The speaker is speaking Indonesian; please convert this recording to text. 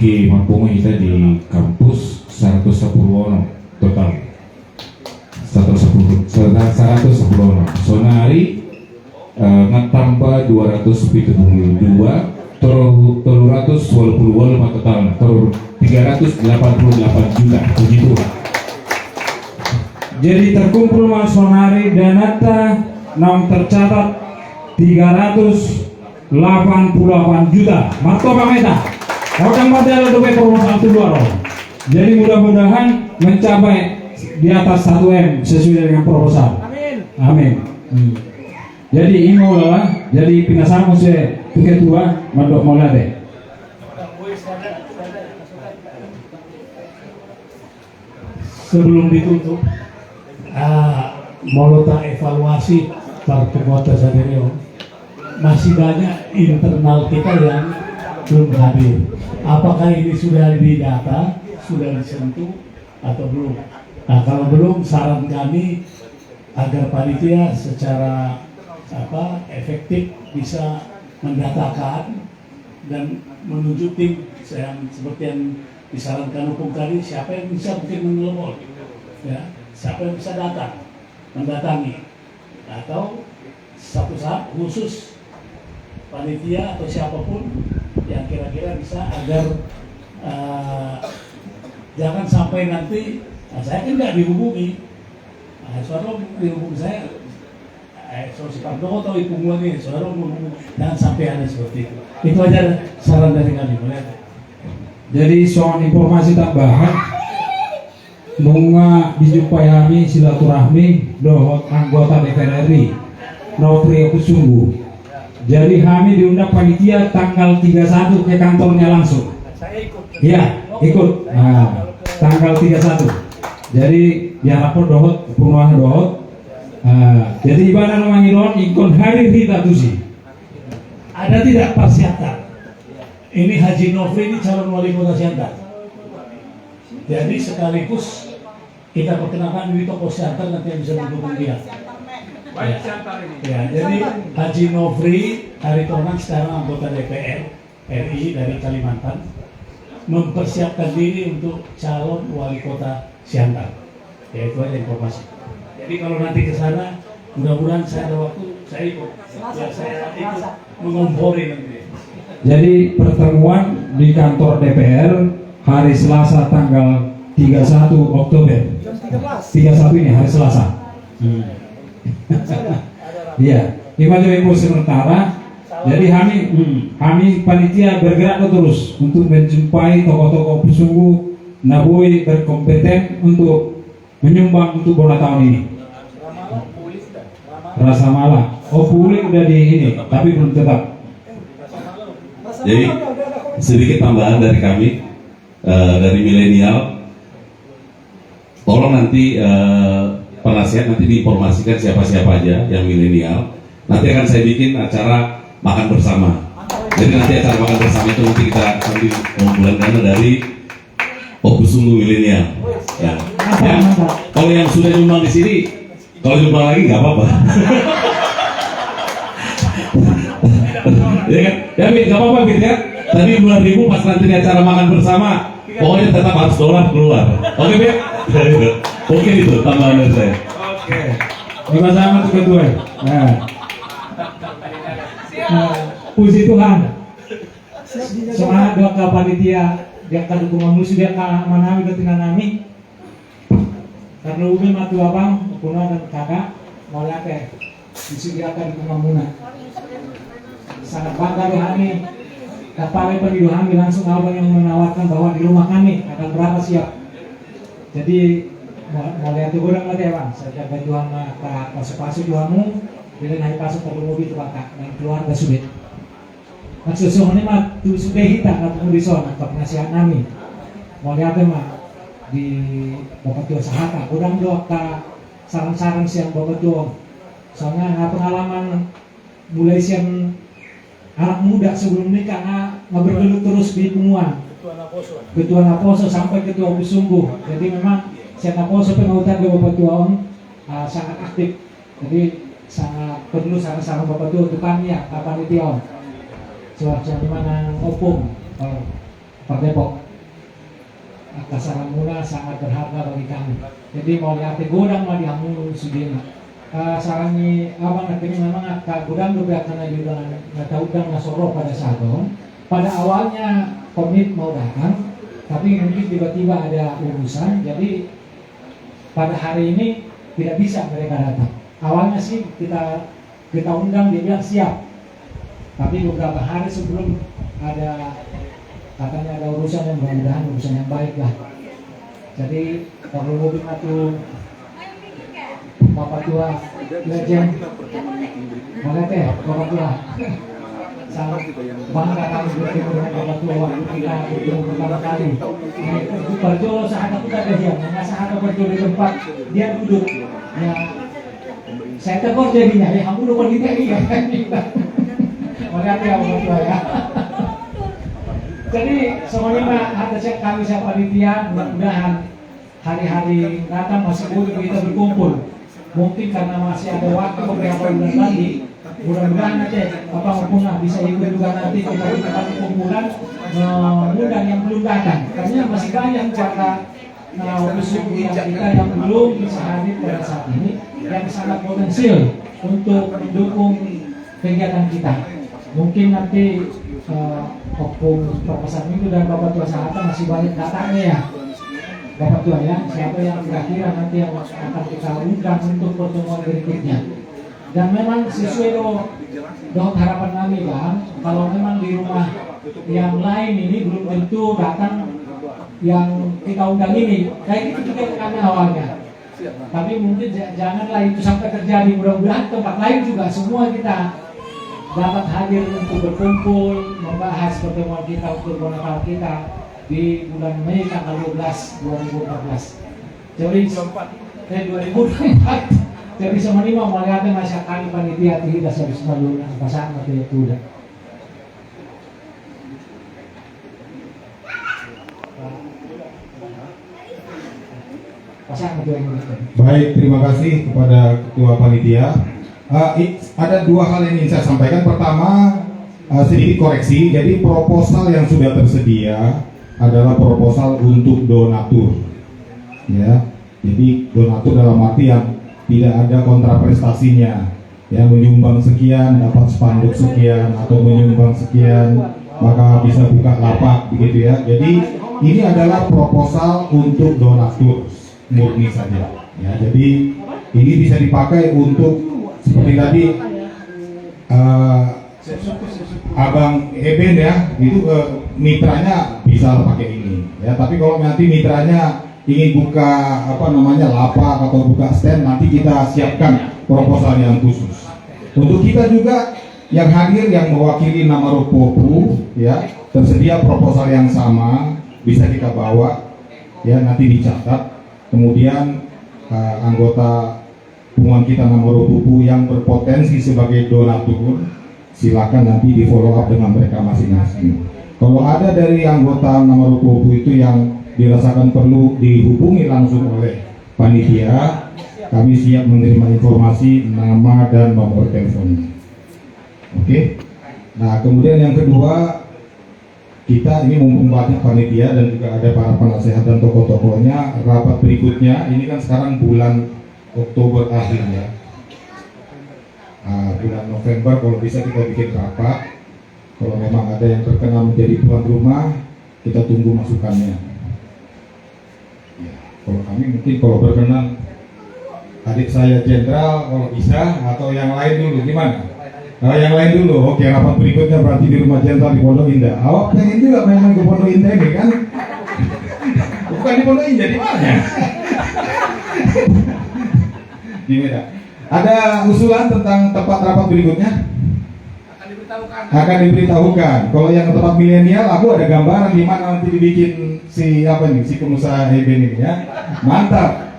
Ki Mampungu kita di kampus 110 orang total 110 orang. Sonari ngatambah 272 388 total 388 juta, puji Tuhan. Jadi terkumpul mas sonari danata nam tercatat 388 juta. Marto pameta. Orang model dobe promosi itu luar. Jadi mudah-mudahan mencapai di atas 1M sesuai dengan proposal. Amin. Amin. Jadi ini lah. Jadi pinasaran saya ketua mandok molade. Sebelum ditutup, mau tak evaluasi pertemuan sendiri, masih banyak internal kita yang belum hadir. Apakah ini sudah didata, sudah disentuh atau belum? Nah, kalau belum, saran kami agar panitia secara efektif bisa mendatakan dan menunjuk tim yang seperti yang disarankan hukum tadi, siapa yang bisa mungkin menelpon, ya, siapa yang bisa datang, mendatangi, atau satu saat khusus panitia atau siapapun yang kira-kira bisa agar jangan sampai nanti saya kan nggak dihubungi, saudara dihubungi saya, soal si Pak Doko atau Ibu Mua nih, saudara menghubungi, jangan sampai ada seperti itu. Itu aja saran dari kami, boleh. Jadi soal informasi tambahan, nunga dijumpai kami silaturahmi dohot anggota DPR RI Nofri Kusunggu. Jadi kami diundang panitia tanggal 31 ke kantornya langsung. Saya ikut. Iya, ikut. Nah, tanggal 31. Jadi diharapkan dohot penuhan dohot. Jadi ibadah nomangilon ikon hari kita tuh sih. Ada tidak persiapan? Ini Haji Nofri ini calon wali kota Siantar. Jadi sekaligus kita perkenalkan di toko Siantar, nanti yang bisa mendukung dia. Baik Siantar ini. Ya, jadi Haji Nofri Haritonan sekarang anggota DPR RI dari Kalimantan mempersiapkan diri untuk calon wali kota Siantar. Ya, itu aja informasi. Jadi kalau nanti ke sana, mudah-mudahan saya ada waktu, saya ikut. Ya, saya ikut mengompori nanti. Jadi pertemuan di kantor DPR hari Selasa tanggal 31 Oktober. 31 ini hari Selasa. Iya, ini info sementara. Jadi kami panitia bergerak terus untuk menjumpai tokoh-tokoh pesungguh Nabui berkompeten untuk menyumbang untuk bola tahun ini. Rasa malah. Oh, boleh udah di ini, tapi belum tetap. Jadi sedikit tambahan dari kami dari milenial, tolong nanti penasihat nanti diinformasikan siapa-siapa aja yang milenial. Nanti akan saya bikin acara makan bersama. Jadi nanti acara makan bersama itu nanti kita sambil ngomongin dana dari Opus Sungguh Milenial. Ya. Kalau yang sudah nyumbang di sini, kalau nyumbang lagi nggak apa-apa. Ya kan? Ya Fit, gak apa-apa Fit ya. Tadi 2.000 pas nanti acara makan bersama, pokoknya tetap harus dolar keluar. Oke Fit? Oke itu tambahan dari saya. Oke. Terima kasih tuh ketua. Nah, Puji Tuhan. Semangat doa panitia, dia akan dukungan musuh dia ke manami ke nami. Karena umi matu abang, punah dan kakak, mau lihat disediakan dukungan muna. Sangat bangga di kami. Kapal penduduk kami langsung abang yang menawarkan bahwa di rumah kami akan berapa siap. Jadi mau lihat tuh orang lah bang. Saya jaga jual ke pasuk-pasuk jualmu. Bila naik pasuk ke mobil itu bakal naik keluarga sulit. Maksud ini mah tuh sudah hitam atau di sana ke penasihat kami. Mau lihat mah di bapak tua sahaka. Udang doa ke saran-saran siang bapak tua. Soalnya pengalaman mulai siang anak muda sebelum nikah nggak bergelut terus di pengumuman ketua Naposo sampai ketua Busungguh. Jadi memang si Naposo pengautan ke bapak tua sangat aktif. Jadi sangat perlu sangat bapak tua untuk kami ya kapan itu om. Cuaca di mana opung Per Depok. Kasaran mula sangat berharga bagi kami. Jadi mau lihat gudang mau dihamul sudina. Sarani abang ini memang gudang juga karena juga udang nasoro pada sagon. Pada awalnya komit mau datang, tapi mungkin tiba-tiba ada urusan, jadi pada hari ini tidak bisa mereka datang. Awalnya sih kita undang, dia bilang siap, tapi beberapa hari sebelum ada katanya ada urusan yang mudah-mudahan urusan yang baik lah. Jadi perlu lebih atuh Bapak tua legend, boleh teh Bapak tua. Sangat bangga kami bertemu dengan Bapak tua waktu kita bertemu pertama kali. Berjolo saat aku tak ada dia, saat aku berjolo di tempat dia duduk. Ya, saya tegur jadinya, ya kamu lupa kita ini ya. Makasih ya Bapak tua ya. Jadi semuanya atasnya kami saya panitia, mudah-mudahan hari-hari datang masih boleh kita berkumpul. Mungkin karena masih ada waktu beberapa bulan lagi, mudah-mudahan nanti apa maupun bisa ikut juga nanti kita kumpulan mengundang yang belum datang. Karena masih banyak warga usuku yang kita yang belum bisa hadir pada saat ini yang sangat potensial untuk mendukung kegiatan kita. Mungkin nanti Opung Profesor Minggu dan Bapak Tua Sahata masih banyak datangnya ya Bapak Tua ya, siapa yang kira-kira nanti yang akan kita undang untuk pertemuan berikutnya. Dan memang sesuai dengan harapan kami Bang, kalau memang di rumah yang lain ini belum tentu datang yang kita undang ini, kayak itu juga kami awalnya. Tapi mungkin janganlah itu sampai terjadi, mudah-mudahan tempat lain juga semua kita dapat hadir untuk berkumpul, membahas pertemuan kita untuk Natal kita di bulan Mei tanggal 12 2014. Jadi 2024. Jadi semuanya mau lihat masyarakat kami panitia tidak habis malu pasangan atau itu dah. Pasangan itu yang Baik, terima kasih kepada Ketua Panitia. Ada dua hal yang ingin saya sampaikan. Pertama, sedikit koreksi. Jadi proposal yang sudah tersedia adalah proposal untuk donatur. Ya, jadi donatur dalam arti yang tidak ada kontraprestasinya. Ya, menyumbang sekian dapat spanduk sekian atau menyumbang sekian maka bisa buka lapak begitu ya. Jadi ini adalah proposal untuk donatur murni saja. Ya, jadi ini bisa dipakai untuk seperti tadi Abang Eben ya, itu mitranya bisa pakai ini ya. Tapi kalau nanti mitranya ingin buka lapak atau buka stand, nanti kita siapkan proposal yang khusus. Untuk kita juga yang hadir yang mewakili nama Ropopu ya, tersedia proposal yang sama bisa kita bawa ya, nanti dicatat. Kemudian anggota hubungan kita nama Ropopu yang berpotensi sebagai donatur, silakan nanti di follow up dengan mereka masing-masing. Kalau ada dari anggota nama Ropopu itu yang dirasakan perlu dihubungi langsung oleh panitia, kami siap menerima informasi nama dan nomor telepon. Oke. Nah, kemudian yang kedua, kita ini mumpung banyak panitia dan juga ada para penasehat dan tokoh-tokohnya, rapat berikutnya ini kan sekarang bulan Oktober akhir ya. Bulan November kalau bisa kita bikin rapat. Kalau memang ada yang terkenal menjadi tuan rumah, kita tunggu masukannya. Ya, kalau kami mungkin kalau berkenan adik saya jenderal kalau bisa, atau yang lain dulu gimana? Yang lain dulu, oke, rapat berikutnya berarti di rumah jenderal di Pondok Indah. Awak pengen juga memang ke Pondok Indah ini kan? Bukan di Pondok Indah, di mana? Gimana? Ada usulan tentang tempat rapat berikutnya? Akan diberitahukan. Kalau yang tempat milenial, aku ada gambaran di mana nanti dibikin si pengusaha Eben ini ya. Mantap.